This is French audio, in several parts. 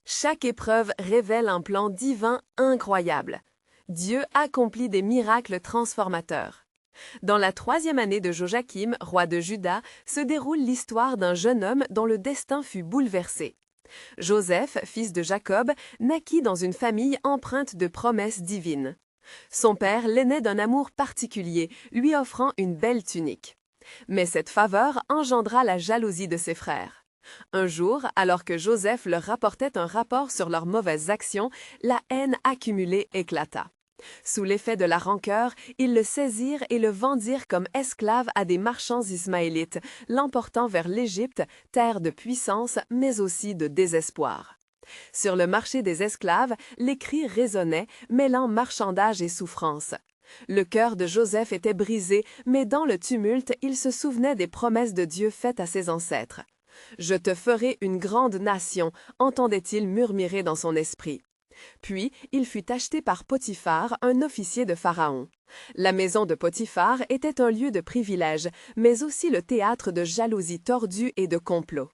Chaque épreuve révèle un plan divin incroyable. Dieu accomplit des miracles transformateurs. Dans la 3e année de Joachim, roi de Juda, se déroule l'histoire d'un jeune homme dont le destin fut bouleversé. Joseph, fils de Jacob, naquit dans une famille empreinte de promesses divines. Son père l'aimait d'un amour particulier, lui offrant une belle tunique. Mais cette faveur engendra la jalousie de ses frères. Un jour, alors que Joseph leur rapportait un rapport sur leurs mauvaises actions, la haine accumulée éclata. Sous l'effet de la rancœur, ils le saisirent et le vendirent comme esclave à des marchands ismaélites, l'emportant vers l'Égypte, terre de puissance, mais aussi de désespoir. Sur le marché des esclaves, les cris résonnaient, mêlant marchandage et souffrance. Le cœur de Joseph était brisé, mais dans le tumulte, il se souvenait des promesses de Dieu faites à ses ancêtres. « Je te ferai une grande nation », entendait-il murmurer dans son esprit. Puis, il fut acheté par Potiphar, un officier de Pharaon. La maison de Potiphar était un lieu de privilège, mais aussi le théâtre de jalousies tordues et de complots.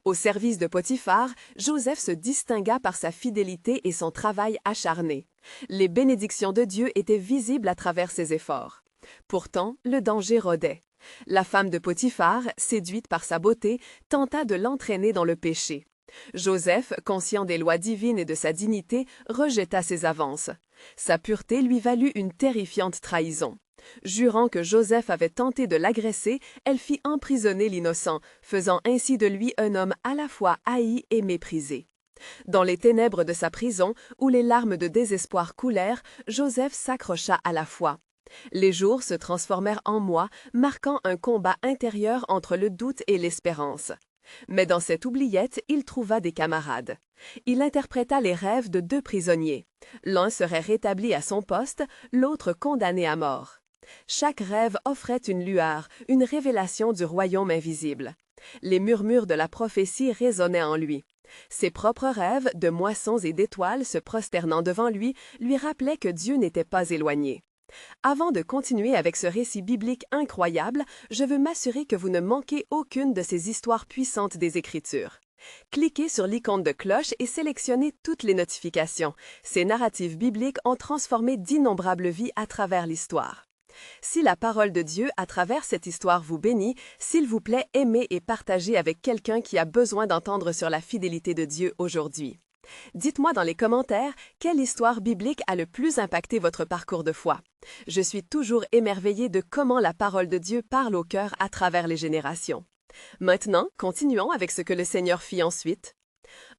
Au service de Potiphar, Joseph se distingua par sa fidélité et son travail acharné. Les bénédictions de Dieu étaient visibles à travers ses efforts. Pourtant, le danger rôdait. La femme de Potiphar, séduite par sa beauté, tenta de l'entraîner dans le péché. Joseph, conscient des lois divines et de sa dignité, rejeta ses avances. Sa pureté lui valut une terrifiante trahison. Jurant que Joseph avait tenté de l'agresser, elle fit emprisonner l'innocent, faisant ainsi de lui un homme à la fois haï et méprisé. Dans les ténèbres de sa prison, où les larmes de désespoir coulèrent, Joseph s'accrocha à la foi. Les jours se transformèrent en mois, marquant un combat intérieur entre le doute et l'espérance. Mais dans cette oubliette, il trouva des camarades. Il interpréta les rêves de 2 prisonniers. L'un serait rétabli à son poste, l'autre condamné à mort. Chaque rêve offrait une lueur, une révélation du royaume invisible. Les murmures de la prophétie résonnaient en lui. Ses propres rêves, de moissons et d'étoiles se prosternant devant lui rappelaient que Dieu n'était pas éloigné. Avant de continuer avec ce récit biblique incroyable, je veux m'assurer que vous ne manquez aucune de ces histoires puissantes des Écritures. Cliquez sur l'icône de cloche et sélectionnez toutes les notifications. Ces narratives bibliques ont transformé d'innombrables vies à travers l'histoire. Si la parole de Dieu à travers cette histoire vous bénit, s'il vous plaît, aimez et partagez avec quelqu'un qui a besoin d'entendre sur la fidélité de Dieu aujourd'hui. Dites-moi dans les commentaires quelle histoire biblique a le plus impacté votre parcours de foi. Je suis toujours émerveillée de comment la parole de Dieu parle au cœur à travers les générations. Maintenant, continuons avec ce que le Seigneur fit ensuite.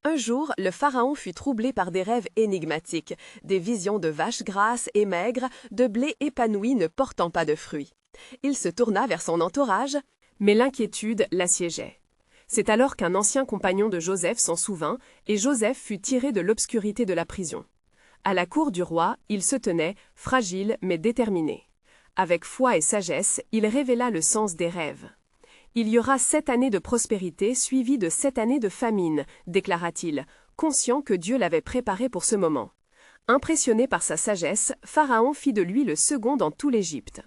Un jour, le Pharaon fut troublé par des rêves énigmatiques, des visions de vaches grasses et maigres, de blé épanoui ne portant pas de fruits. Il se tourna vers son entourage, mais l'inquiétude l'assiégeait. C'est alors qu'un ancien compagnon de Joseph s'en souvint, et Joseph fut tiré de l'obscurité de la prison. À la cour du roi, il se tenait, fragile mais déterminé. Avec foi et sagesse, il révéla le sens des rêves. « Il y aura 7 années de prospérité suivies de 7 années de famine », déclara-t-il, conscient que Dieu l'avait préparé pour ce moment. Impressionné par sa sagesse, Pharaon fit de lui le second dans tout l'Égypte.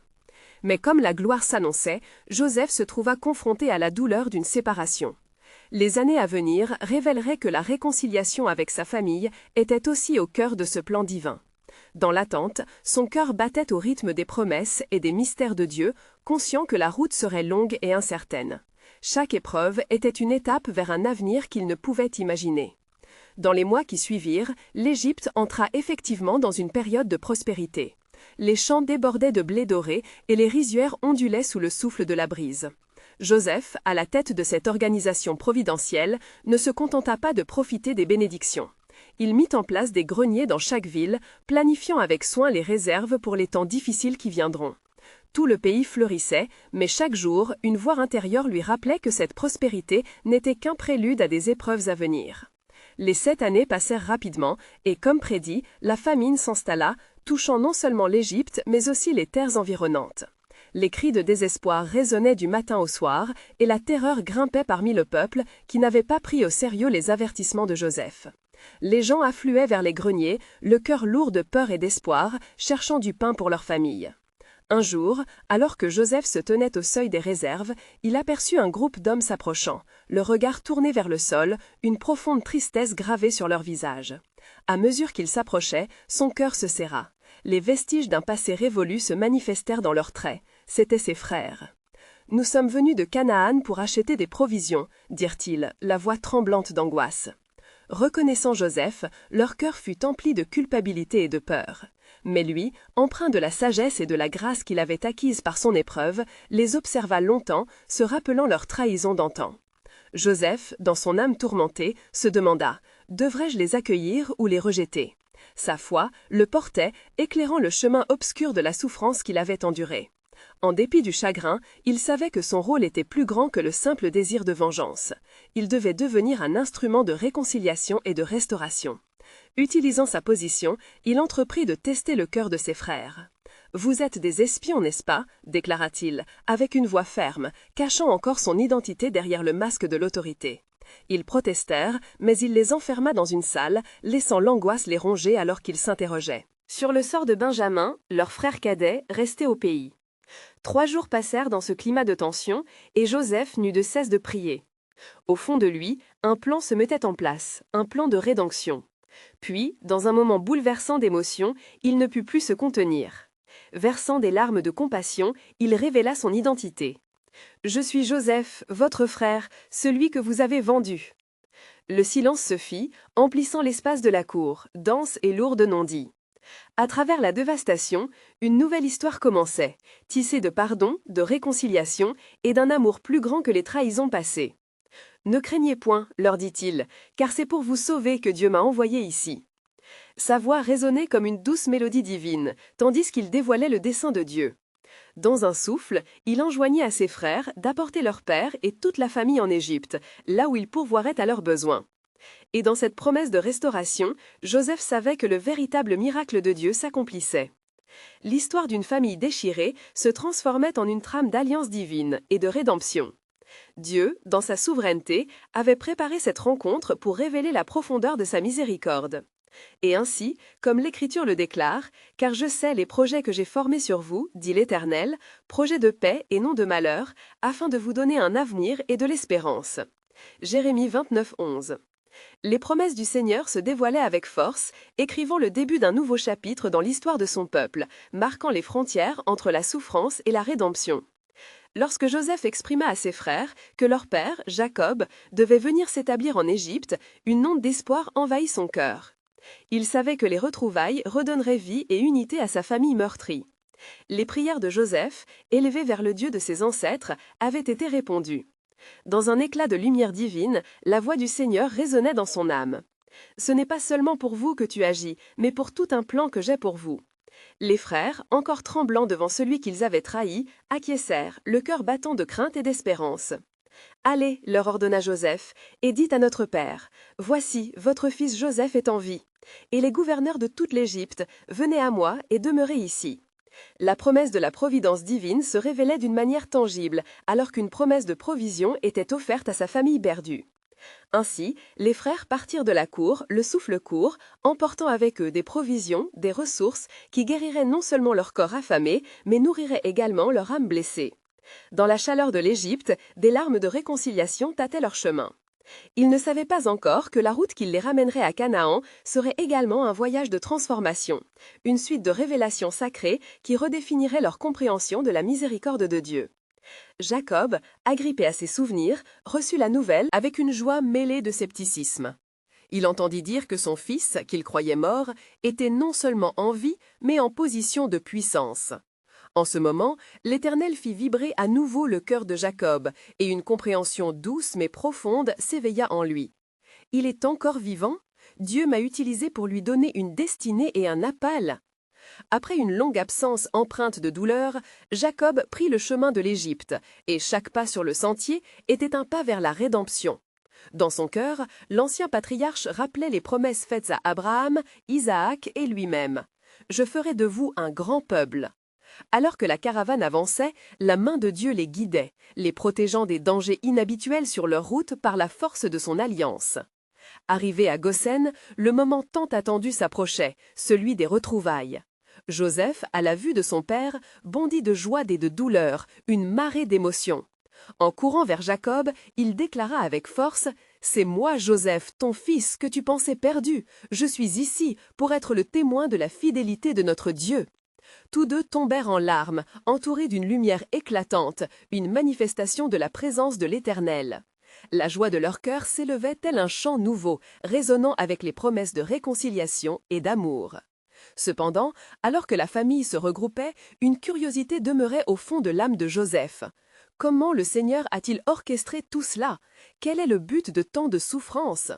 Mais comme la gloire s'annonçait, Joseph se trouva confronté à la douleur d'une séparation. Les années à venir révéleraient que la réconciliation avec sa famille était aussi au cœur de ce plan divin. Dans l'attente, son cœur battait au rythme des promesses et des mystères de Dieu, conscient que la route serait longue et incertaine. Chaque épreuve était une étape vers un avenir qu'il ne pouvait imaginer. Dans les mois qui suivirent, l'Égypte entra effectivement dans une période de prospérité. Les champs débordaient de blé doré et les rizières ondulaient sous le souffle de la brise. Joseph, à la tête de cette organisation providentielle, ne se contenta pas de profiter des bénédictions. Il mit en place des greniers dans chaque ville, planifiant avec soin les réserves pour les temps difficiles qui viendront. Tout le pays fleurissait, mais chaque jour, une voix intérieure lui rappelait que cette prospérité n'était qu'un prélude à des épreuves à venir. Les 7 années passèrent rapidement et, comme prédit, la famine s'installa, touchant non seulement l'Égypte, mais aussi les terres environnantes. Les cris de désespoir résonnaient du matin au soir et la terreur grimpait parmi le peuple qui n'avait pas pris au sérieux les avertissements de Joseph. Les gens affluaient vers les greniers, le cœur lourd de peur et d'espoir, cherchant du pain pour leur famille. Un jour, alors que Joseph se tenait au seuil des réserves, il aperçut un groupe d'hommes s'approchant, le regard tourné vers le sol, une profonde tristesse gravée sur leur visage. À mesure qu'ils s'approchaient, son cœur se serra. Les vestiges d'un passé révolu se manifestèrent dans leurs traits. C'étaient ses frères. « Nous sommes venus de Canaan pour acheter des provisions, dirent-ils, la voix tremblante d'angoisse. Reconnaissant Joseph, leur cœur fut empli de culpabilité et de peur. Mais lui, empreint de la sagesse et de la grâce qu'il avait acquise par son épreuve, les observa longtemps, se rappelant leur trahison d'antan. Joseph, dans son âme tourmentée, se demanda « Devrais-je les accueillir ou les rejeter ?» Sa foi le portait, éclairant le chemin obscur de la souffrance qu'il avait endurée. En dépit du chagrin, il savait que son rôle était plus grand que le simple désir de vengeance. Il devait devenir un instrument de réconciliation et de restauration. Utilisant sa position, il entreprit de tester le cœur de ses frères. « Vous êtes des espions, n'est-ce pas » déclara-t-il, avec une voix ferme, cachant encore son identité derrière le masque de l'autorité. Ils protestèrent, mais il les enferma dans une salle, laissant l'angoisse les ronger alors qu'ils s'interrogeaient. Sur le sort de Benjamin, leur frère cadet, resté au pays. 3 jours passèrent dans ce climat de tension, et Joseph n'eut de cesse de prier. Au fond de lui, un plan se mettait en place, un plan de rédemption. Puis, dans un moment bouleversant d'émotion, il ne put plus se contenir. Versant des larmes de compassion, il révéla son identité. « Je suis Joseph, votre frère, celui que vous avez vendu. » Le silence se fit, emplissant l'espace de la cour, dense et lourde non-dits. À travers la dévastation, une nouvelle histoire commençait, tissée de pardon, de réconciliation et d'un amour plus grand que les trahisons passées. « Ne craignez point, leur dit-il, car c'est pour vous sauver que Dieu m'a envoyé ici. » Sa voix résonnait comme une douce mélodie divine, tandis qu'il dévoilait le dessein de Dieu. Dans un souffle, il enjoignit à ses frères d'apporter leur père et toute la famille en Égypte, là où ils pourvoiraient à leurs besoins. Et dans cette promesse de restauration, Joseph savait que le véritable miracle de Dieu s'accomplissait. L'histoire d'une famille déchirée se transformait en une trame d'alliance divine et de rédemption. Dieu, dans sa souveraineté, avait préparé cette rencontre pour révéler la profondeur de sa miséricorde. Et ainsi, comme l'Écriture le déclare, « Car je sais les projets que j'ai formés sur vous, dit l'Éternel, projets de paix et non de malheur, afin de vous donner un avenir et de l'espérance. » Jérémie 29, 11. Les promesses du Seigneur se dévoilaient avec force, écrivant le début d'un nouveau chapitre dans l'histoire de son peuple, marquant les frontières entre la souffrance et la rédemption. Lorsque Joseph exprima à ses frères que leur père, Jacob, devait venir s'établir en Égypte, une onde d'espoir envahit son cœur. Il savait que les retrouvailles redonneraient vie et unité à sa famille meurtrie. Les prières de Joseph, élevées vers le Dieu de ses ancêtres, avaient été répondues. Dans un éclat de lumière divine, la voix du Seigneur résonnait dans son âme. « Ce n'est pas seulement pour vous que tu agis, mais pour tout un plan que j'ai pour vous. » Les frères, encore tremblants devant celui qu'ils avaient trahi, acquiescèrent, le cœur battant de crainte et d'espérance. « Allez, leur ordonna Joseph, et dites à notre père, « Voici, votre fils Joseph est en vie. Et les gouverneurs de toute l'Égypte, venez à moi et demeurez ici. » La promesse de la providence divine se révélait d'une manière tangible, alors qu'une promesse de provision était offerte à sa famille perdue. Ainsi, les frères partirent de la cour, le souffle court, emportant avec eux des provisions, des ressources qui guériraient non seulement leur corps affamé, mais nourriraient également leur âme blessée. Dans la chaleur de l'Égypte, des larmes de réconciliation tâtaient leur chemin. Ils ne savaient pas encore que la route qui les ramènerait à Canaan serait également un voyage de transformation, une suite de révélations sacrées qui redéfinirait leur compréhension de la miséricorde de Dieu. Jacob, agrippé à ses souvenirs, reçut la nouvelle avec une joie mêlée de scepticisme. Il entendit dire que son fils, qu'il croyait mort, était non seulement en vie, mais en position de puissance. En ce moment, l'Éternel fit vibrer à nouveau le cœur de Jacob, et une compréhension douce mais profonde s'éveilla en lui. « Il est encore vivant? Dieu m'a utilisé pour lui donner une destinée et un appel. » Après une longue absence empreinte de douleur, Jacob prit le chemin de l'Égypte, et chaque pas sur le sentier était un pas vers la rédemption. Dans son cœur, l'ancien patriarche rappelait les promesses faites à Abraham, Isaac et lui-même. « Je ferai de vous un grand peuple. » Alors que la caravane avançait, la main de Dieu les guidait, les protégeant des dangers inhabituels sur leur route par la force de son alliance. Arrivé à Goshen, le moment tant attendu s'approchait, celui des retrouvailles. Joseph, à la vue de son père, bondit de joie et de douleur, une marée d'émotions. En courant vers Jacob, il déclara avec force « C'est moi, Joseph, ton fils, que tu pensais perdu. Je suis ici pour être le témoin de la fidélité de notre Dieu. » Tous deux tombèrent en larmes, entourés d'une lumière éclatante, une manifestation de la présence de l'Éternel. La joie de leur cœur s'élevait tel un chant nouveau, résonnant avec les promesses de réconciliation et d'amour. Cependant, alors que la famille se regroupait, une curiosité demeurait au fond de l'âme de Joseph. Comment le Seigneur a-t-il orchestré tout cela? Quel est le but de tant de souffrances?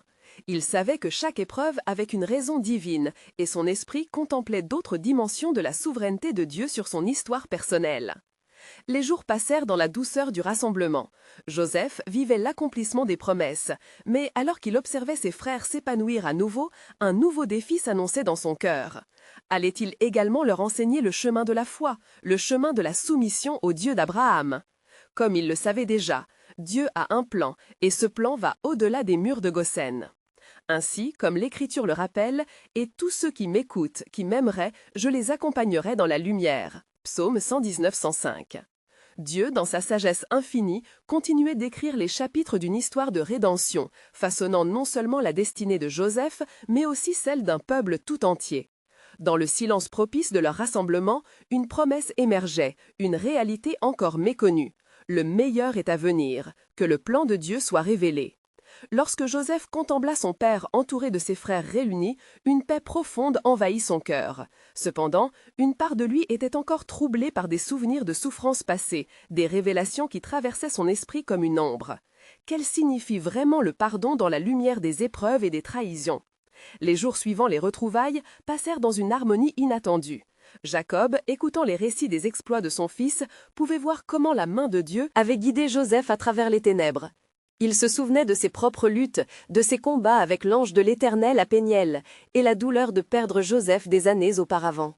Il savait que chaque épreuve avait une raison divine, et son esprit contemplait d'autres dimensions de la souveraineté de Dieu sur son histoire personnelle. Les jours passèrent dans la douceur du rassemblement. Joseph vivait l'accomplissement des promesses, mais alors qu'il observait ses frères s'épanouir à nouveau, un nouveau défi s'annonçait dans son cœur. Allait-il également leur enseigner le chemin de la foi, le chemin de la soumission au Dieu d'Abraham? Comme il le savait déjà, Dieu a un plan, et ce plan va au-delà des murs de Goshen. Ainsi, comme l'Écriture le rappelle, « Et tous ceux qui m'écoutent, qui m'aimeraient, je les accompagnerai dans la lumière. » Psaume 119-105. Dieu, dans sa sagesse infinie, continuait d'écrire les chapitres d'une histoire de rédemption, façonnant non seulement la destinée de Joseph, mais aussi celle d'un peuple tout entier. Dans le silence propice de leur rassemblement, une promesse émergeait, une réalité encore méconnue. Le meilleur est à venir, que le plan de Dieu soit révélé. Lorsque Joseph contempla son père entouré de ses frères réunis, une paix profonde envahit son cœur. Cependant, une part de lui était encore troublée par des souvenirs de souffrances passées, des révélations qui traversaient son esprit comme une ombre. Quel signifie vraiment le pardon dans la lumière des épreuves et des trahisons? Les jours suivant les retrouvailles passèrent dans une harmonie inattendue. Jacob, écoutant les récits des exploits de son fils, pouvait voir comment la main de Dieu avait guidé Joseph à travers les ténèbres. Il se souvenait de ses propres luttes, de ses combats avec l'ange de l'Éternel à Péniel, et la douleur de perdre Joseph des années auparavant.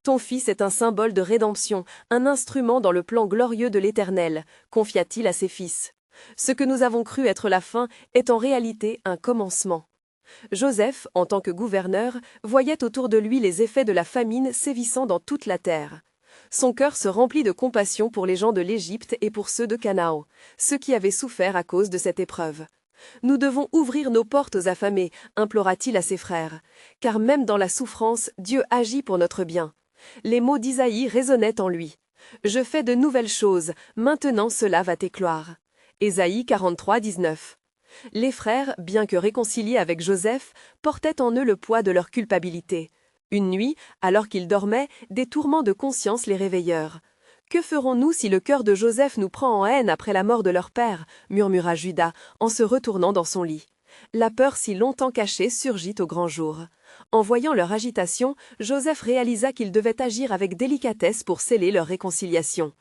Ton fils est un symbole de rédemption, un instrument dans le plan glorieux de l'Éternel, confia-t-il à ses fils. Ce que nous avons cru être la fin est en réalité un commencement. Joseph, en tant que gouverneur, voyait autour de lui les effets de la famine sévissant dans toute la terre. Son cœur se remplit de compassion pour les gens de l'Égypte et pour ceux de Canaan, ceux qui avaient souffert à cause de cette épreuve. « Nous devons ouvrir nos portes aux affamés », implora-t-il à ses frères, « car même dans la souffrance, Dieu agit pour notre bien. » Les mots d'Isaïe résonnaient en lui. « Je fais de nouvelles choses, maintenant cela va t'éclore. » Ésaïe 43, 19. Les frères, bien que réconciliés avec Joseph, portaient en eux le poids de leur culpabilité. Une nuit, alors qu'ils dormaient, des tourments de conscience les réveillèrent. « Que ferons-nous si le cœur de Joseph nous prend en haine après la mort de leur père ?» murmura Juda, en se retournant dans son lit. La peur si longtemps cachée surgit au grand jour. En voyant leur agitation, Joseph réalisa qu'il devait agir avec délicatesse pour sceller leur réconciliation.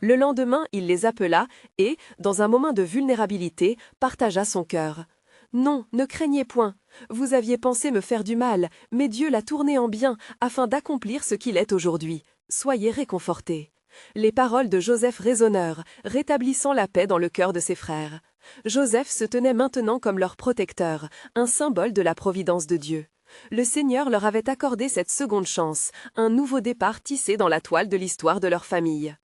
Le lendemain, il les appela et, dans un moment de vulnérabilité, partagea son cœur. « Non, ne craignez point. Vous aviez pensé me faire du mal, mais Dieu l'a tourné en bien, afin d'accomplir ce qu'il est aujourd'hui. Soyez réconfortés. » Les paroles de Joseph résonnèrent, rétablissant la paix dans le cœur de ses frères. Joseph se tenait maintenant comme leur protecteur, un symbole de la providence de Dieu. Le Seigneur leur avait accordé cette seconde chance, un nouveau départ tissé dans la toile de l'histoire de leur famille.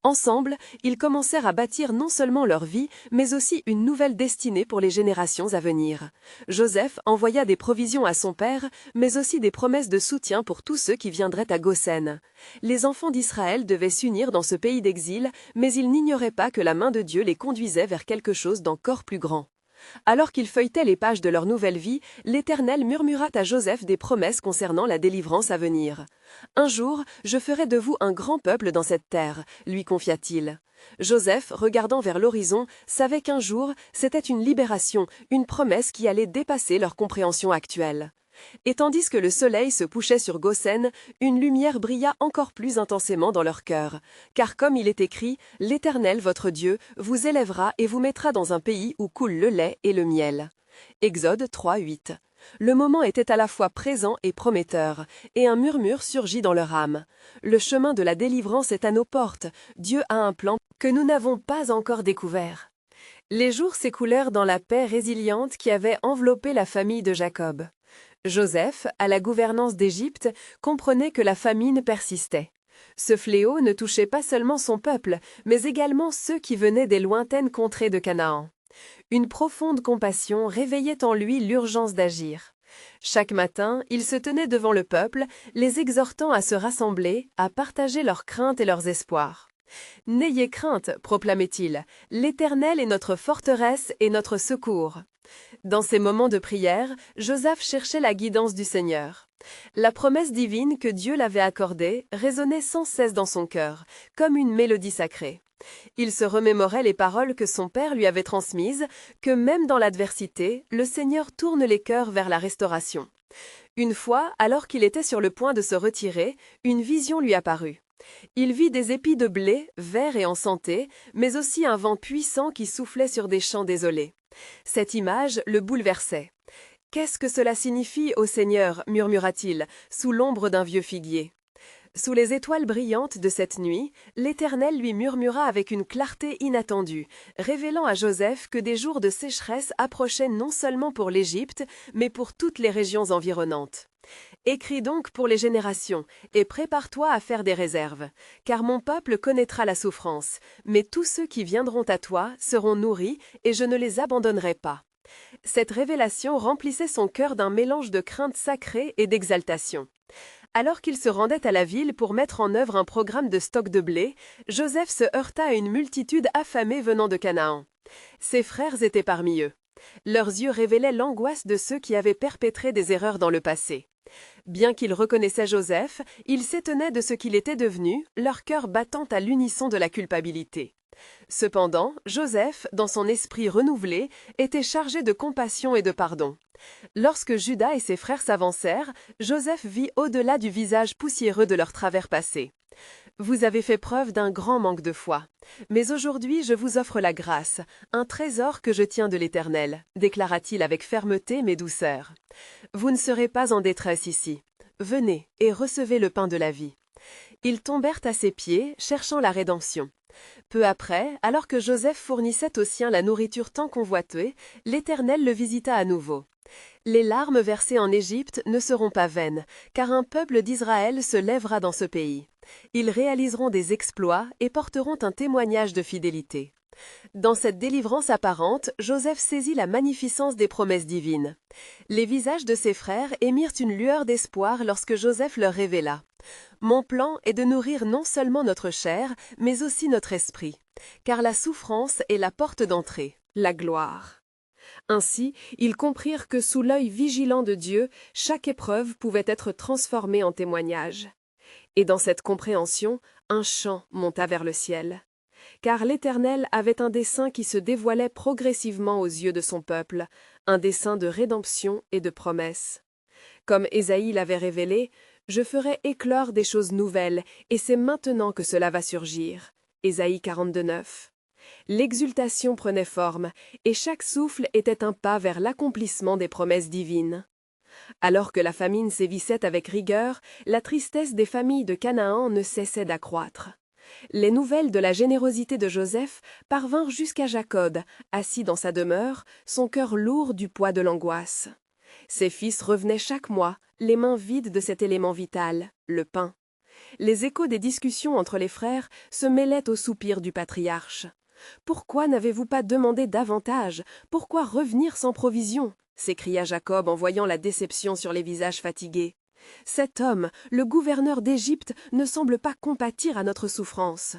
Ensemble, ils commencèrent à bâtir non seulement leur vie, mais aussi une nouvelle destinée pour les générations à venir. Joseph envoya des provisions à son père, mais aussi des promesses de soutien pour tous ceux qui viendraient à Goshen. Les enfants d'Israël devaient s'unir dans ce pays d'exil, mais ils n'ignoraient pas que la main de Dieu les conduisait vers quelque chose d'encore plus grand. Alors qu'ils feuilletaient les pages de leur nouvelle vie, l'Éternel murmura à Joseph des promesses concernant la délivrance à venir. « Un jour, je ferai de vous un grand peuple dans cette terre », lui confia-t-il. Joseph, regardant vers l'horizon, savait qu'un jour, c'était une libération, une promesse qui allait dépasser leur compréhension actuelle. Et tandis que le soleil se couchait sur Goshen, une lumière brilla encore plus intensément dans leur cœur. Car comme il est écrit, « L'Éternel, votre Dieu, vous élèvera et vous mettra dans un pays où coule le lait et le miel. » Exode 3, 8. Le moment était à la fois présent et prometteur, et un murmure surgit dans leur âme. Le chemin de la délivrance est à nos portes. Dieu a un plan que nous n'avons pas encore découvert. Les jours s'écoulèrent dans la paix résiliente qui avait enveloppé la famille de Jacob. Joseph, à la gouvernance d'Égypte, comprenait que la famine persistait. Ce fléau ne touchait pas seulement son peuple, mais également ceux qui venaient des lointaines contrées de Canaan. Une profonde compassion réveillait en lui l'urgence d'agir. Chaque matin, il se tenait devant le peuple, les exhortant à se rassembler, à partager leurs craintes et leurs espoirs. « N'ayez crainte, proclamait-il, l'Éternel est notre forteresse et notre secours. » Dans ces moments de prière, Joseph cherchait la guidance du Seigneur. La promesse divine que Dieu l'avait accordée résonnait sans cesse dans son cœur, comme une mélodie sacrée. Il se remémorait les paroles que son père lui avait transmises, que même dans l'adversité, le Seigneur tourne les cœurs vers la restauration. Une fois, alors qu'il était sur le point de se retirer, une vision lui apparut. Il vit des épis de blé, verts et en santé, mais aussi un vent puissant qui soufflait sur des champs désolés. Cette image le bouleversait. « Qu'est-ce que cela signifie, ô Seigneur » murmura-t-il, sous l'ombre d'un vieux figuier. Sous les étoiles brillantes de cette nuit, l'Éternel lui murmura avec une clarté inattendue, révélant à Joseph que des jours de sécheresse approchaient non seulement pour l'Égypte, mais pour toutes les régions environnantes. Écris donc pour les générations, et prépare-toi à faire des réserves, car mon peuple connaîtra la souffrance, mais tous ceux qui viendront à toi seront nourris, et je ne les abandonnerai pas. Cette révélation remplissait son cœur d'un mélange de crainte sacrée et d'exaltation. Alors qu'il se rendait à la ville pour mettre en œuvre un programme de stock de blé, Joseph se heurta à une multitude affamée venant de Canaan. Ses frères étaient parmi eux. Leurs yeux révélaient l'angoisse de ceux qui avaient perpétré des erreurs dans le passé. Bien qu'ils reconnaissaient Joseph, ils s'étonnaient de ce qu'il était devenu, leur cœur battant à l'unisson de la culpabilité. Cependant, Joseph, dans son esprit renouvelé, était chargé de compassion et de pardon. Lorsque Juda et ses frères s'avancèrent, Joseph vit au-delà du visage poussiéreux de leur travers passé. « Vous avez fait preuve d'un grand manque de foi. Mais aujourd'hui je vous offre la grâce, un trésor que je tiens de l'Éternel, déclara-t-il avec fermeté mais douceur. Vous ne serez pas en détresse ici. Venez et recevez le pain de la vie. » Ils tombèrent à ses pieds, cherchant la rédemption. Peu après, alors que Joseph fournissait aux siens la nourriture tant convoitée, l'Éternel le visita à nouveau. Les larmes versées en Égypte ne seront pas vaines, car un peuple d'Israël se lèvera dans ce pays. Ils réaliseront des exploits et porteront un témoignage de fidélité. Dans cette délivrance apparente, Joseph saisit la magnificence des promesses divines. Les visages de ses frères émirent une lueur d'espoir lorsque Joseph leur révéla. « Mon plan est de nourrir non seulement notre chair, mais aussi notre esprit, car la souffrance est la porte d'entrée, la gloire. » Ainsi, ils comprirent que sous l'œil vigilant de Dieu, chaque épreuve pouvait être transformée en témoignage. Et dans cette compréhension, un chant monta vers le ciel. Car l'Éternel avait un dessein qui se dévoilait progressivement aux yeux de son peuple, un dessein de rédemption et de promesse. Comme Ésaïe l'avait révélé, « Je ferai éclore des choses nouvelles, et c'est maintenant que cela va surgir. » Ésaïe 42:9. L'exultation prenait forme, et chaque souffle était un pas vers l'accomplissement des promesses divines. Alors que la famine sévissait avec rigueur, la tristesse des familles de Canaan ne cessait d'accroître. Les nouvelles de la générosité de Joseph parvinrent jusqu'à Jacob, assis dans sa demeure, son cœur lourd du poids de l'angoisse. Ses fils revenaient chaque mois, les mains vides de cet élément vital, le pain. Les échos des discussions entre les frères se mêlaient aux soupirs du patriarche. « Pourquoi n'avez-vous pas demandé davantage? Pourquoi revenir sans provision ?» s'écria Jacob en voyant la déception sur les visages fatigués. « Cet homme, le gouverneur d'Égypte, ne semble pas compatir à notre souffrance. »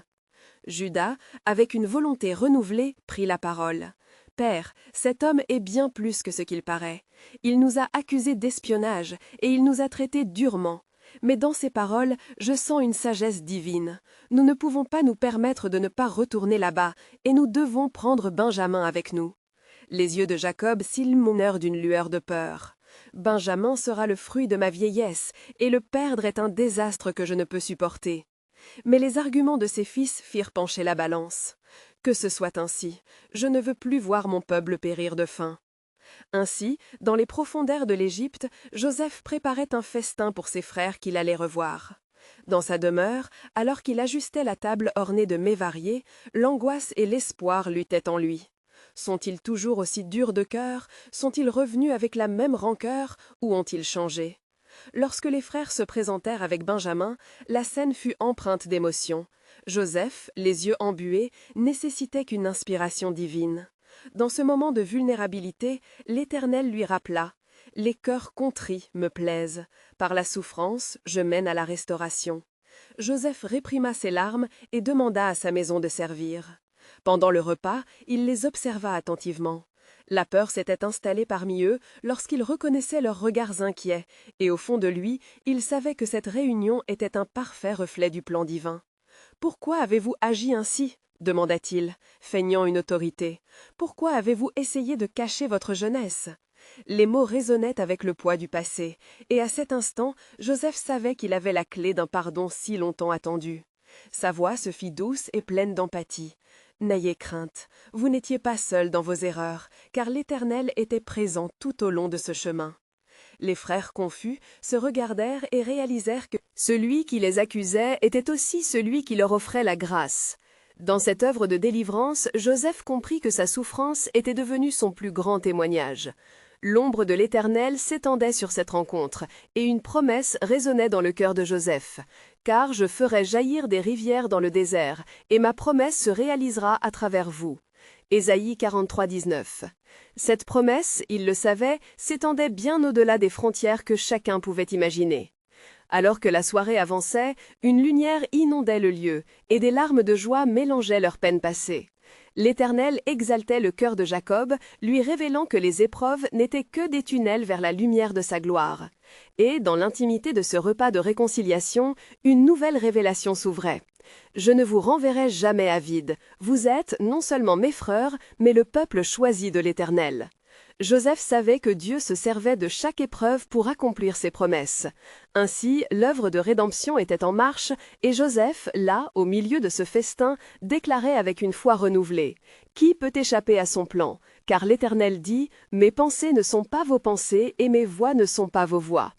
Juda, avec une volonté renouvelée, prit la parole. « Père, cet homme est bien plus que ce qu'il paraît. Il nous a accusés d'espionnage et il nous a traités durement. Mais dans ses paroles, je sens une sagesse divine. Nous ne pouvons pas nous permettre de ne pas retourner là-bas, et nous devons prendre Benjamin avec nous. » Les yeux de Jacob s'illuminèrent d'une lueur de peur. « Benjamin sera le fruit de ma vieillesse, et le perdre est un désastre que je ne peux supporter. » Mais les arguments de ses fils firent pencher la balance. « Que ce soit ainsi, je ne veux plus voir mon peuple périr de faim. » Ainsi, dans les profondeurs de l'Égypte, Joseph préparait un festin pour ses frères qu'il allait revoir. Dans sa demeure, alors qu'il ajustait la table ornée de mets variés, l'angoisse et l'espoir luttaient en lui. Sont-ils toujours aussi durs de cœur? Sont-ils revenus avec la même rancœur? Ou ont-ils changé? Lorsque les frères se présentèrent avec Benjamin, la scène fut empreinte d'émotion. Joseph, les yeux embués, nécessitait qu'une inspiration divine. Dans ce moment de vulnérabilité, l'Éternel lui rappela: « Les cœurs contrits me plaisent. Par la souffrance, je mène à la restauration. » Joseph réprima ses larmes et demanda à sa maison de servir. Pendant le repas, il les observa attentivement. La peur s'était installée parmi eux lorsqu'il reconnaissait leurs regards inquiets, et au fond de lui, il savait que cette réunion était un parfait reflet du plan divin. « Pourquoi avez-vous agi ainsi ?» demanda-t-il, feignant une autorité. « Pourquoi avez-vous essayé de cacher votre jeunesse ?» Les mots résonnaient avec le poids du passé, et à cet instant, Joseph savait qu'il avait la clé d'un pardon si longtemps attendu. Sa voix se fit douce et pleine d'empathie. « N'ayez crainte, vous n'étiez pas seul dans vos erreurs, car l'Éternel était présent tout au long de ce chemin. » Les frères confus se regardèrent et réalisèrent que celui qui les accusait était aussi celui qui leur offrait la grâce. Dans cette œuvre de délivrance, Joseph comprit que sa souffrance était devenue son plus grand témoignage. L'ombre de l'Éternel s'étendait sur cette rencontre, et une promesse résonnait dans le cœur de Joseph. « Car je ferai jaillir des rivières dans le désert, et ma promesse se réalisera à travers vous. » Ésaïe 43, 19. Cette promesse, il le savait, s'étendait bien au-delà des frontières que chacun pouvait imaginer. Alors que la soirée avançait, une lumière inondait le lieu, et des larmes de joie mélangeaient leurs peines passées. L'Éternel exaltait le cœur de Jacob, lui révélant que les épreuves n'étaient que des tunnels vers la lumière de sa gloire. Et, dans l'intimité de ce repas de réconciliation, une nouvelle révélation s'ouvrait. « Je ne vous renverrai jamais à vide. Vous êtes non seulement mes frères, mais le peuple choisi de l'Éternel. » Joseph savait que Dieu se servait de chaque épreuve pour accomplir ses promesses. Ainsi, l'œuvre de rédemption était en marche, et Joseph, là, au milieu de ce festin, déclarait avec une foi renouvelée: « Qui peut échapper à son plan? Car l'Éternel dit: Mes pensées ne sont pas vos pensées, et mes voies ne sont pas vos voies. »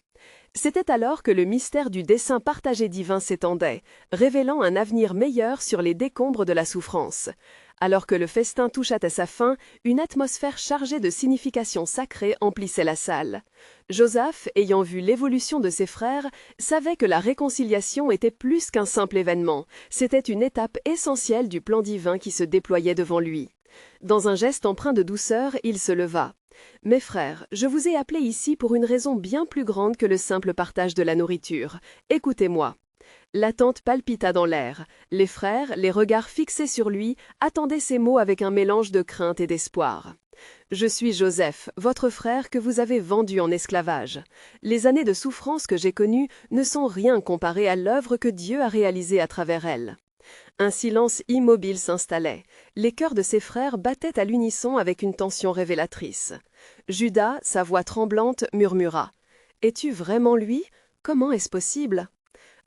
C'était alors que le mystère du dessein partagé divin s'étendait, révélant un avenir meilleur sur les décombres de la souffrance. Alors que le festin touchait à sa fin, une atmosphère chargée de significations sacrées emplissait la salle. Joseph, ayant vu l'évolution de ses frères, savait que la réconciliation était plus qu'un simple événement. C'était une étape essentielle du plan divin qui se déployait devant lui. Dans un geste empreint de douceur, il se leva. « Mes frères, je vous ai appelés ici pour une raison bien plus grande que le simple partage de la nourriture. Écoutez-moi. » L'attente palpita dans l'air. Les frères, les regards fixés sur lui, attendaient ces mots avec un mélange de crainte et d'espoir. « Je suis Joseph, votre frère que vous avez vendu en esclavage. Les années de souffrance que j'ai connues ne sont rien comparées à l'œuvre que Dieu a réalisée à travers elles. » Un silence immobile s'installait. Les cœurs de ses frères battaient à l'unisson avec une tension révélatrice. Judas, sa voix tremblante, murmura: « Es-tu vraiment lui? Comment est-ce possible ?»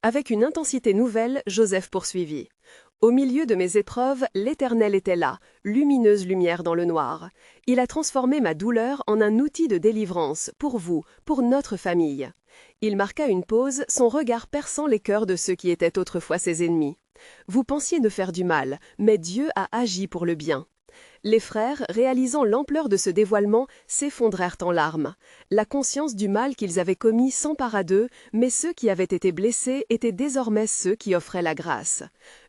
Avec une intensité nouvelle, Joseph poursuivit: « Au milieu de mes épreuves, l'Éternel était là, lumineuse lumière dans le noir. Il a transformé ma douleur en un outil de délivrance, pour vous, pour notre famille. » Il marqua une pause, son regard perçant les cœurs de ceux qui étaient autrefois ses ennemis. « Vous pensiez ne faire du mal, mais Dieu a agi pour le bien. » Les frères, réalisant l'ampleur de ce dévoilement, s'effondrèrent en larmes. La conscience du mal qu'ils avaient commis s'empara d'eux, mais ceux qui avaient été blessés étaient désormais ceux qui offraient la grâce.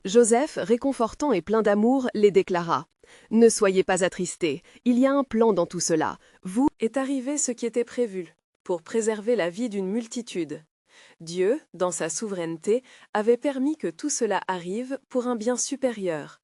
Joseph, réconfortant et plein d'amour, les déclara: « Ne soyez pas attristés, il y a un plan dans tout cela. Vous est arrivé ce qui était prévu, pour préserver la vie d'une multitude. Dieu, dans sa souveraineté, avait permis que tout cela arrive pour un bien supérieur. »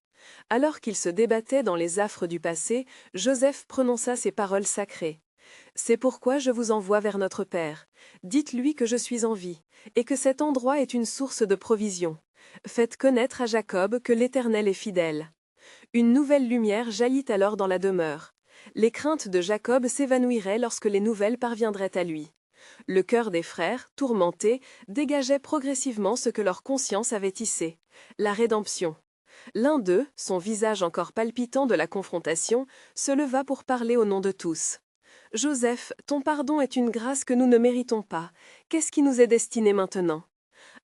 Alors qu'il se débattait dans les affres du passé, Joseph prononça ces paroles sacrées. « C'est pourquoi je vous envoie vers notre Père. Dites-lui que je suis en vie, et que cet endroit est une source de provision. Faites connaître à Jacob que l'Éternel est fidèle. » Une nouvelle lumière jaillit alors dans la demeure. Les craintes de Jacob s'évanouiraient lorsque les nouvelles parviendraient à lui. Le cœur des frères, tourmentés, dégageait progressivement ce que leur conscience avait tissé: la rédemption. L'un d'eux, son visage encore palpitant de la confrontation, se leva pour parler au nom de tous. « Joseph, ton pardon est une grâce que nous ne méritons pas. Qu'est-ce qui nous est destiné maintenant ?»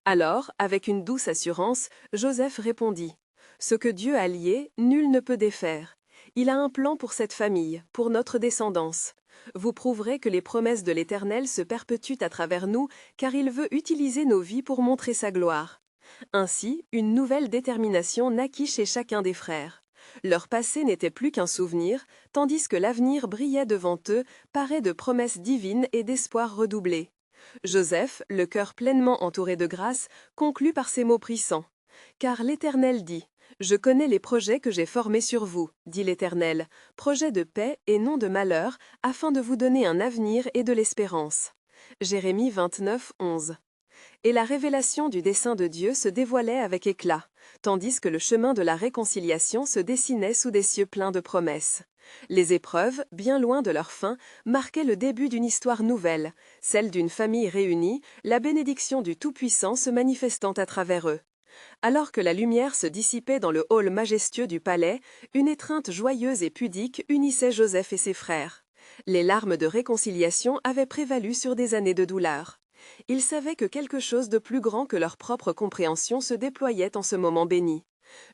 Alors, avec une douce assurance, Joseph répondit: « Ce que Dieu a lié, nul ne peut défaire. » Il a un plan pour cette famille, pour notre descendance. Vous prouverez que les promesses de l'Éternel se perpétuent à travers nous, car il veut utiliser nos vies pour montrer sa gloire. Ainsi, une nouvelle détermination naquit chez chacun des frères. Leur passé n'était plus qu'un souvenir, tandis que l'avenir brillait devant eux, paré de promesses divines et d'espoir redoublés. Joseph, le cœur pleinement entouré de grâce, conclut par ces mots puissants. « Car l'Éternel dit, je connais les projets que j'ai formés sur vous, dit l'Éternel, projets de paix et non de malheur, afin de vous donner un avenir et de l'espérance. » Jérémie 29, 11. Et la révélation du dessein de Dieu se dévoilait avec éclat, tandis que le chemin de la réconciliation se dessinait sous des cieux pleins de promesses. Les épreuves, bien loin de leur fin, marquaient le début d'une histoire nouvelle, celle d'une famille réunie, la bénédiction du Tout-Puissant se manifestant à travers eux. Alors que la lumière se dissipait dans le hall majestueux du palais, une étreinte joyeuse et pudique unissait Joseph et ses frères. Les larmes de réconciliation avaient prévalu sur des années de douleur. Ils savaient que quelque chose de plus grand que leur propre compréhension se déployait en ce moment béni.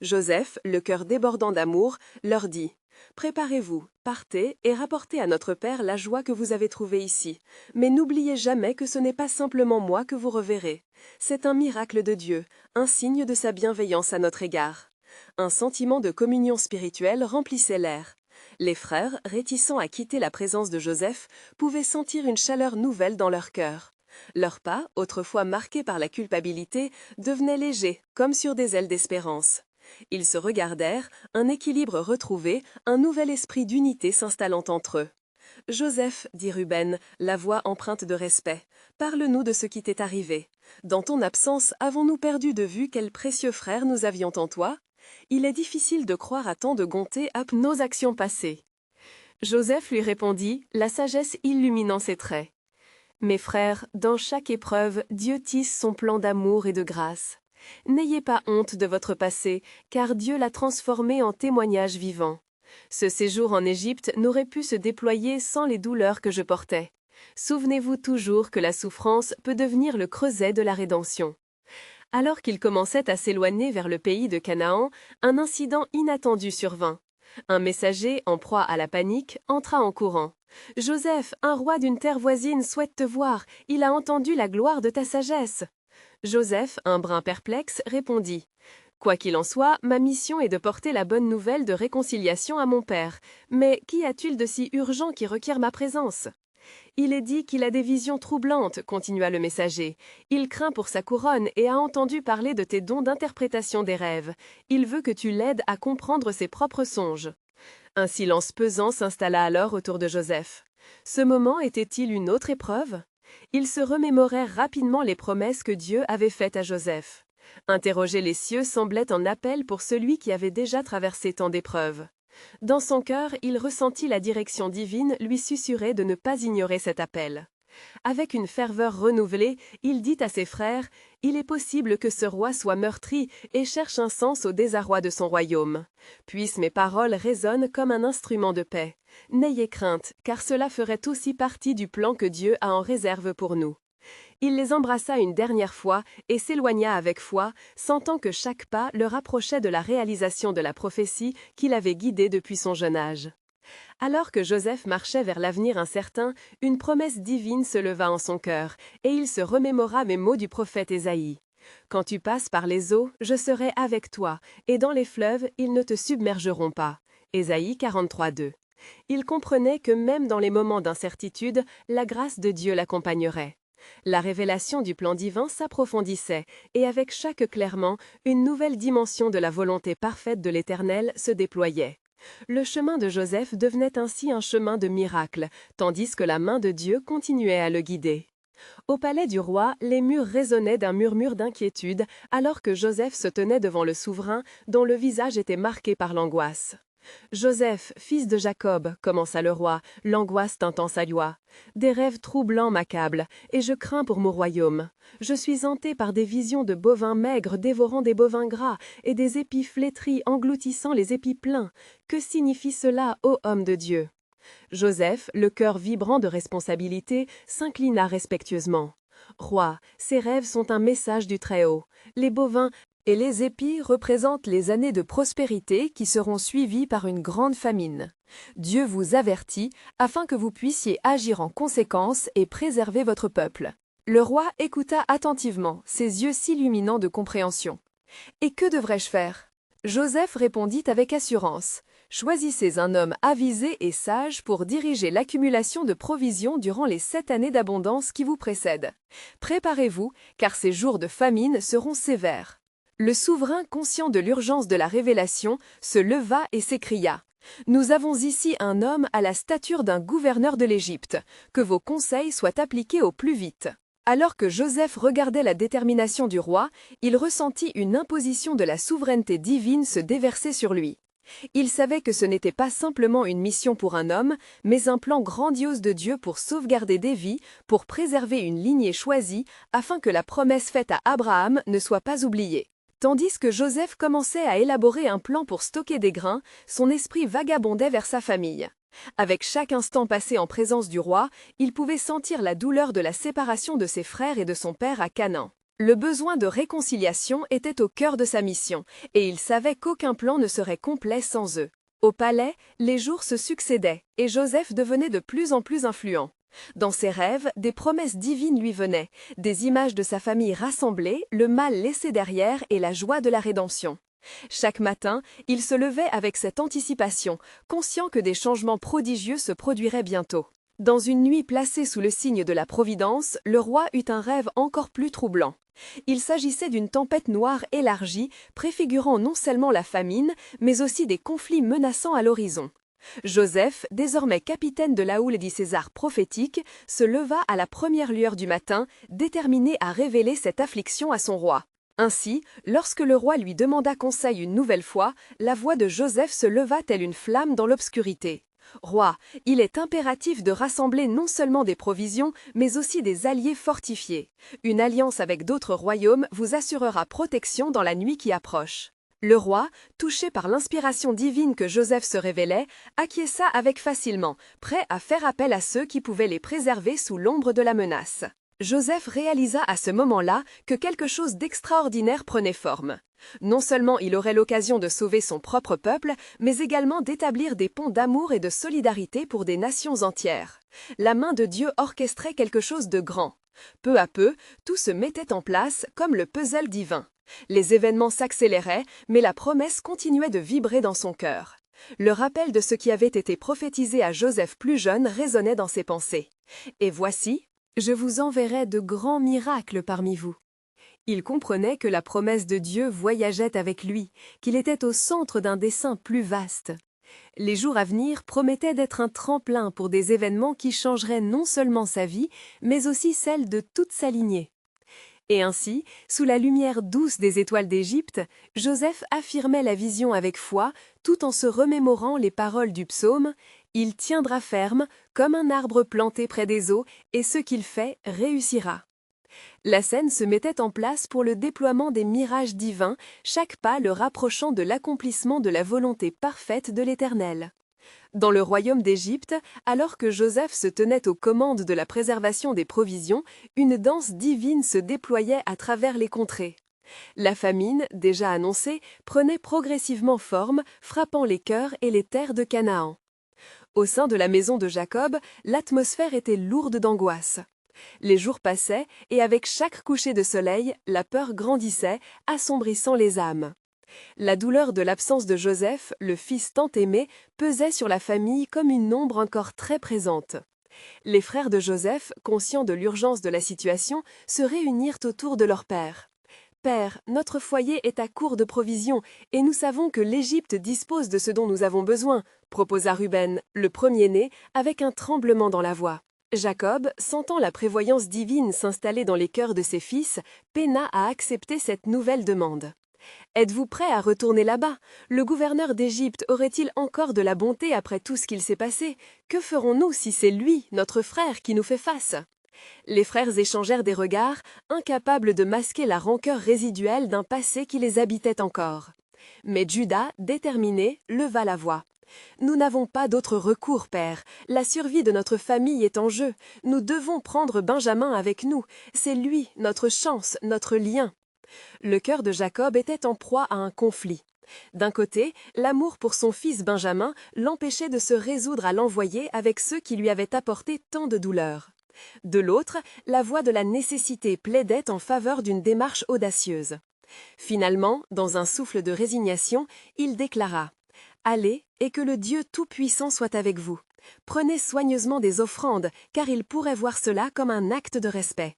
Joseph, le cœur débordant d'amour, leur dit « Préparez-vous, partez et rapportez à notre Père la joie que vous avez trouvée ici. Mais n'oubliez jamais que ce n'est pas simplement moi que vous reverrez. C'est un miracle de Dieu, un signe de sa bienveillance à notre égard. » Un sentiment de communion spirituelle remplissait l'air. Les frères, réticents à quitter la présence de Joseph, pouvaient sentir une chaleur nouvelle dans leur cœur. Leurs pas, autrefois marqués par la culpabilité, devenaient légers, comme sur des ailes d'espérance. Ils se regardèrent, un équilibre retrouvé, un nouvel esprit d'unité s'installant entre eux. « Joseph, dit Ruben, la voix empreinte de respect, parle-nous de ce qui t'est arrivé. Dans ton absence, avons-nous perdu de vue quel précieux frère nous avions en toi? Il est difficile de croire à tant de bonté à nos actions passées. » Joseph lui répondit, la sagesse illuminant ses traits. « Mes frères, dans chaque épreuve, Dieu tisse son plan d'amour et de grâce. N'ayez pas honte de votre passé, car Dieu l'a transformé en témoignage vivant. Ce séjour en Égypte n'aurait pu se déployer sans les douleurs que je portais. Souvenez-vous toujours que la souffrance peut devenir le creuset de la rédemption. » Alors qu'ils commençaient à s'éloigner vers le pays de Canaan, un incident inattendu survint. Un messager, en proie à la panique, entra en courant. « Joseph, un roi d'une terre voisine souhaite te voir, il a entendu la gloire de ta sagesse. » Joseph, un brin perplexe, répondit « Quoi qu'il en soit, ma mission est de porter la bonne nouvelle de réconciliation à mon père. Mais qu'y a-t-il de si urgent qui requiert ma présence ?» Il est dit qu'il a des visions troublantes, continua le messager. Il craint pour sa couronne et a entendu parler de tes dons d'interprétation des rêves. Il veut que tu l'aides à comprendre ses propres songes. Un silence pesant s'installa alors autour de Joseph. Ce moment était-il une autre épreuve? Ils se remémorèrent rapidement les promesses que Dieu avait faites à Joseph. Interroger les cieux semblait un appel pour celui qui avait déjà traversé tant d'épreuves. Dans son cœur, il ressentit la direction divine lui susurrer de ne pas ignorer cet appel. Avec une ferveur renouvelée, il dit à ses frères « Il est possible que ce roi soit meurtri et cherche un sens au désarroi de son royaume. Puissent mes paroles résonnent comme un instrument de paix. N'ayez crainte, car cela ferait aussi partie du plan que Dieu a en réserve pour nous. » Il les embrassa une dernière fois et s'éloigna avec foi, sentant que chaque pas le rapprochait de la réalisation de la prophétie qu'il avait guidée depuis son jeune âge. Alors que Joseph marchait vers l'avenir incertain, une promesse divine se leva en son cœur, et il se remémora mes mots du prophète Ésaïe. « Quand tu passes par les eaux, je serai avec toi, et dans les fleuves, ils ne te submergeront pas. » Ésaïe 43:2. Il comprenait que même dans les moments d'incertitude, la grâce de Dieu l'accompagnerait. La révélation du plan divin s'approfondissait, et avec chaque clairement, une nouvelle dimension de la volonté parfaite de l'Éternel se déployait. Le chemin de Joseph devenait ainsi un chemin de miracle, tandis que la main de Dieu continuait à le guider. Au palais du roi, les murs résonnaient d'un murmure d'inquiétude, alors que Joseph se tenait devant le souverain, dont le visage était marqué par l'angoisse. « Joseph, fils de Jacob, commença le roi, l'angoisse tintant sa voix. Des rêves troublants m'accablent, et je crains pour mon royaume. Je suis hanté par des visions de bovins maigres dévorant des bovins gras, et des épis flétris engloutissant les épis pleins. Que signifie cela, ô homme de Dieu ?» Joseph, le cœur vibrant de responsabilité, s'inclina respectueusement. « Roi, ces rêves sont un message du Très-Haut. Les bovins et les épis représentent les années de prospérité qui seront suivies par une grande famine. Dieu vous avertit afin que vous puissiez agir en conséquence et préserver votre peuple. Le roi écouta attentivement, ses yeux s'illuminant de compréhension. « Et que devrais-je faire » Joseph répondit avec assurance. « Choisissez un homme avisé et sage pour diriger l'accumulation de provisions durant les 7 années d'abondance qui vous précèdent. Préparez-vous, car ces jours de famine seront sévères. » Le souverain, conscient de l'urgence de la révélation, se leva et s'écria. « Nous avons ici un homme à la stature d'un gouverneur de l'Égypte. Que vos conseils soient appliqués au plus vite. » Alors que Joseph regardait la détermination du roi, il ressentit une imposition de la souveraineté divine se déverser sur lui. Il savait que ce n'était pas simplement une mission pour un homme, mais un plan grandiose de Dieu pour sauvegarder des vies, pour préserver une lignée choisie, afin que la promesse faite à Abraham ne soit pas oubliée. Tandis que Joseph commençait à élaborer un plan pour stocker des grains, son esprit vagabondait vers sa famille. Avec chaque instant passé en présence du roi, il pouvait sentir la douleur de la séparation de ses frères et de son père à Canaan. Le besoin de réconciliation était au cœur de sa mission, et il savait qu'aucun plan ne serait complet sans eux. Au palais, les jours se succédaient, et Joseph devenait de plus en plus influent. Dans ses rêves, des promesses divines lui venaient, des images de sa famille rassemblée, le mal laissé derrière et la joie de la rédemption. Chaque matin, il se levait avec cette anticipation, conscient que des changements prodigieux se produiraient bientôt. Dans une nuit placée sous le signe de la Providence, le roi eut un rêve encore plus troublant. Il s'agissait d'une tempête noire élargie, préfigurant non seulement la famine, mais aussi des conflits menaçants à l'horizon. Joseph, désormais capitaine de la houle dit César prophétique, se leva à la première lueur du matin, déterminé à révéler cette affliction à son roi. Ainsi, lorsque le roi lui demanda conseil une nouvelle fois, la voix de Joseph se leva telle une flamme dans l'obscurité. « Roi, il est impératif de rassembler non seulement des provisions, mais aussi des alliés fortifiés. Une alliance avec d'autres royaumes vous assurera protection dans la nuit qui approche. » Le roi, touché par l'inspiration divine que Joseph se révélait, acquiesça avec facilement, prêt à faire appel à ceux qui pouvaient les préserver sous l'ombre de la menace. Joseph réalisa à ce moment-là que quelque chose d'extraordinaire prenait forme. Non seulement il aurait l'occasion de sauver son propre peuple, mais également d'établir des ponts d'amour et de solidarité pour des nations entières. La main de Dieu orchestrait quelque chose de grand. Peu à peu, tout se mettait en place comme le puzzle divin. Les événements s'accéléraient, mais la promesse continuait de vibrer dans son cœur. Le rappel de ce qui avait été prophétisé à Joseph plus jeune résonnait dans ses pensées. « Et voici, je vous enverrai de grands miracles parmi vous. » Il comprenait que la promesse de Dieu voyageait avec lui, qu'il était au centre d'un dessein plus vaste. Les jours à venir promettaient d'être un tremplin pour des événements qui changeraient non seulement sa vie, mais aussi celle de toute sa lignée. Et ainsi, sous la lumière douce des étoiles d'Égypte, Joseph affirmait la vision avec foi, tout en se remémorant les paroles du psaume « Il tiendra ferme, comme un arbre planté près des eaux, et ce qu'il fait réussira. » La scène se mettait en place pour le déploiement des mirages divins, chaque pas le rapprochant de l'accomplissement de la volonté parfaite de l'Éternel. Dans le royaume d'Égypte, alors que Joseph se tenait aux commandes de la préservation des provisions, une danse divine se déployait à travers les contrées. La famine, déjà annoncée, prenait progressivement forme, frappant les cœurs et les terres de Canaan. Au sein de la maison de Jacob, l'atmosphère était lourde d'angoisse. Les jours passaient, et avec chaque coucher de soleil, la peur grandissait, assombrissant les âmes. La douleur de l'absence de Joseph, le fils tant aimé, pesait sur la famille comme une ombre encore très présente. Les frères de Joseph, conscients de l'urgence de la situation, se réunirent autour de leur père. « Père, notre foyer est à court de provisions, et nous savons que l'Égypte dispose de ce dont nous avons besoin, » proposa Ruben, le premier-né, avec un tremblement dans la voix. Jacob, sentant la prévoyance divine s'installer dans les cœurs de ses fils, peina à accepter cette nouvelle demande. « Êtes-vous prêts à retourner là-bas? Le gouverneur d'Égypte aurait-il encore de la bonté après tout ce qu'il s'est passé? Que ferons-nous si c'est lui, notre frère, qui nous fait face ?» Les frères échangèrent des regards, incapables de masquer la rancœur résiduelle d'un passé qui les habitait encore. Mais Juda, déterminé, leva la voix. « Nous n'avons pas d'autre recours, père. La survie de notre famille est en jeu. Nous devons prendre Benjamin avec nous. C'est lui, notre chance, notre lien. » Le cœur de Jacob était en proie à un conflit. D'un côté, l'amour pour son fils Benjamin l'empêchait de se résoudre à l'envoyer avec ceux qui lui avaient apporté tant de douleur. De l'autre, la voix de la nécessité plaidait en faveur d'une démarche audacieuse. Finalement, dans un souffle de résignation, il déclara « Allez, et que le Dieu Tout-Puissant soit avec vous. Prenez soigneusement des offrandes, car il pourrait voir cela comme un acte de respect. »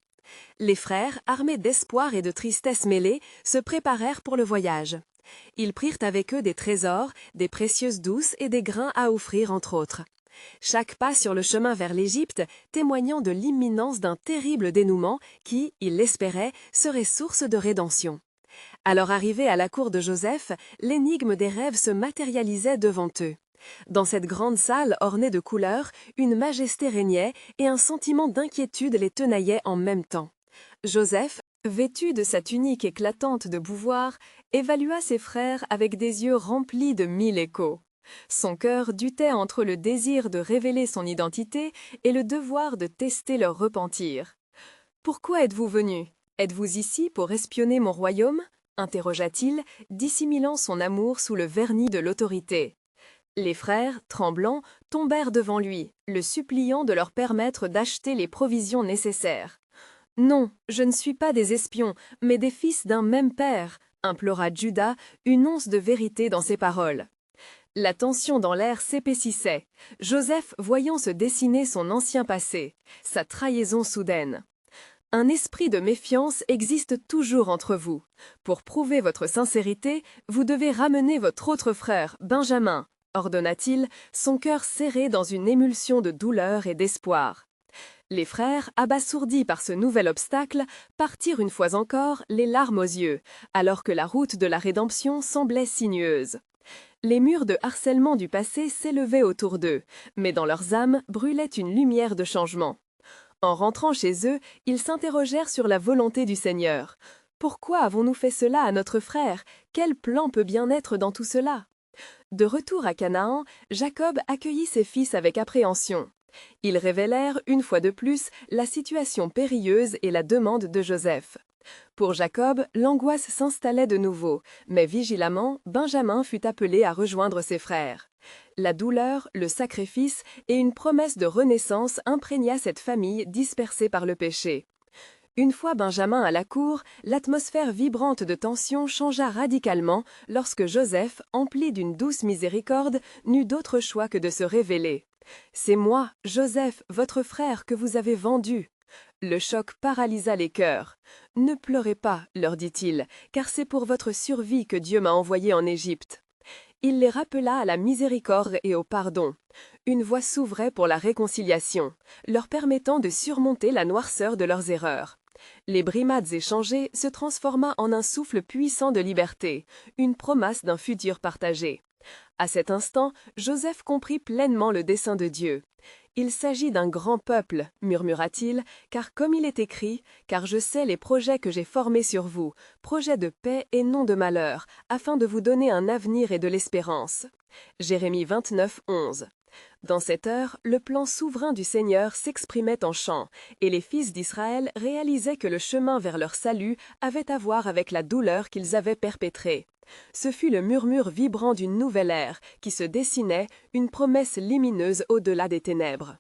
Les frères, armés d'espoir et de tristesse mêlée, se préparèrent pour le voyage. Ils prirent avec eux des trésors, des précieuses douces et des grains à offrir entre autres. Chaque pas sur le chemin vers l'Égypte témoignant de l'imminence d'un terrible dénouement qui, ils l'espéraient, serait source de rédemption. À leur arrivée à la cour de Joseph, l'énigme des rêves se matérialisait devant eux. Dans cette grande salle ornée de couleurs, une majesté régnait et un sentiment d'inquiétude les tenaillait en même temps. Joseph, vêtu de sa tunique éclatante de pouvoir, évalua ses frères avec des yeux remplis de 1000 échos. Son cœur dutait entre le désir de révéler son identité et le devoir de tester leur repentir. « Pourquoi êtes-vous venus? Êtes-vous ici pour espionner mon royaume ?» interrogea-t-il, dissimulant son amour sous le vernis de l'autorité. Les frères, tremblants, tombèrent devant lui, le suppliant de leur permettre d'acheter les provisions nécessaires. « Non, je ne suis pas des espions, mais des fils d'un même père, » implora Juda, une once de vérité dans ses paroles. La tension dans l'air s'épaississait, Joseph voyant se dessiner son ancien passé, sa trahison soudaine. « Un esprit de méfiance existe toujours entre vous. Pour prouver votre sincérité, vous devez ramener votre autre frère, Benjamin, » ordonna-t-il, son cœur serré dans une émulsion de douleur et d'espoir. Les frères, abasourdis par ce nouvel obstacle, partirent une fois encore les larmes aux yeux, alors que la route de la rédemption semblait sinueuse. Les murs de harcèlement du passé s'élevaient autour d'eux, mais dans leurs âmes brûlait une lumière de changement. En rentrant chez eux, ils s'interrogèrent sur la volonté du Seigneur. « Pourquoi avons-nous fait cela à notre frère? Quel plan peut bien être dans tout cela ?» De retour à Canaan, Jacob accueillit ses fils avec appréhension. Ils révélèrent, une fois de plus, la situation périlleuse et la demande de Joseph. Pour Jacob, l'angoisse s'installait de nouveau, mais vigilamment, Benjamin fut appelé à rejoindre ses frères. La douleur, le sacrifice et une promesse de renaissance imprégna cette famille dispersée par le péché. Une fois Benjamin à la cour, l'atmosphère vibrante de tension changea radicalement lorsque Joseph, empli d'une douce miséricorde, n'eut d'autre choix que de se révéler. « C'est moi, Joseph, votre frère, que vous avez vendu. » Le choc paralysa les cœurs. « Ne pleurez pas, leur dit-il, car c'est pour votre survie que Dieu m'a envoyé en Égypte. » Il les rappela à la miséricorde et au pardon. Une voie s'ouvrait pour la réconciliation, leur permettant de surmonter la noirceur de leurs erreurs. Les brimades échangées se transforma en un souffle puissant de liberté, une promesse d'un futur partagé. À cet instant, Joseph comprit pleinement le dessein de Dieu. « Il s'agit d'un grand peuple, murmura-t-il, car comme il est écrit, car je sais les projets que j'ai formés sur vous, projets de paix et non de malheur, afin de vous donner un avenir et de l'espérance. » Jérémie 29, 11. Dans cette heure, le plan souverain du Seigneur s'exprimait en chant, et les fils d'Israël réalisaient que le chemin vers leur salut avait à voir avec la douleur qu'ils avaient perpétrée. Ce fut le murmure vibrant d'une nouvelle ère qui se dessinait, une promesse lumineuse au-delà des ténèbres.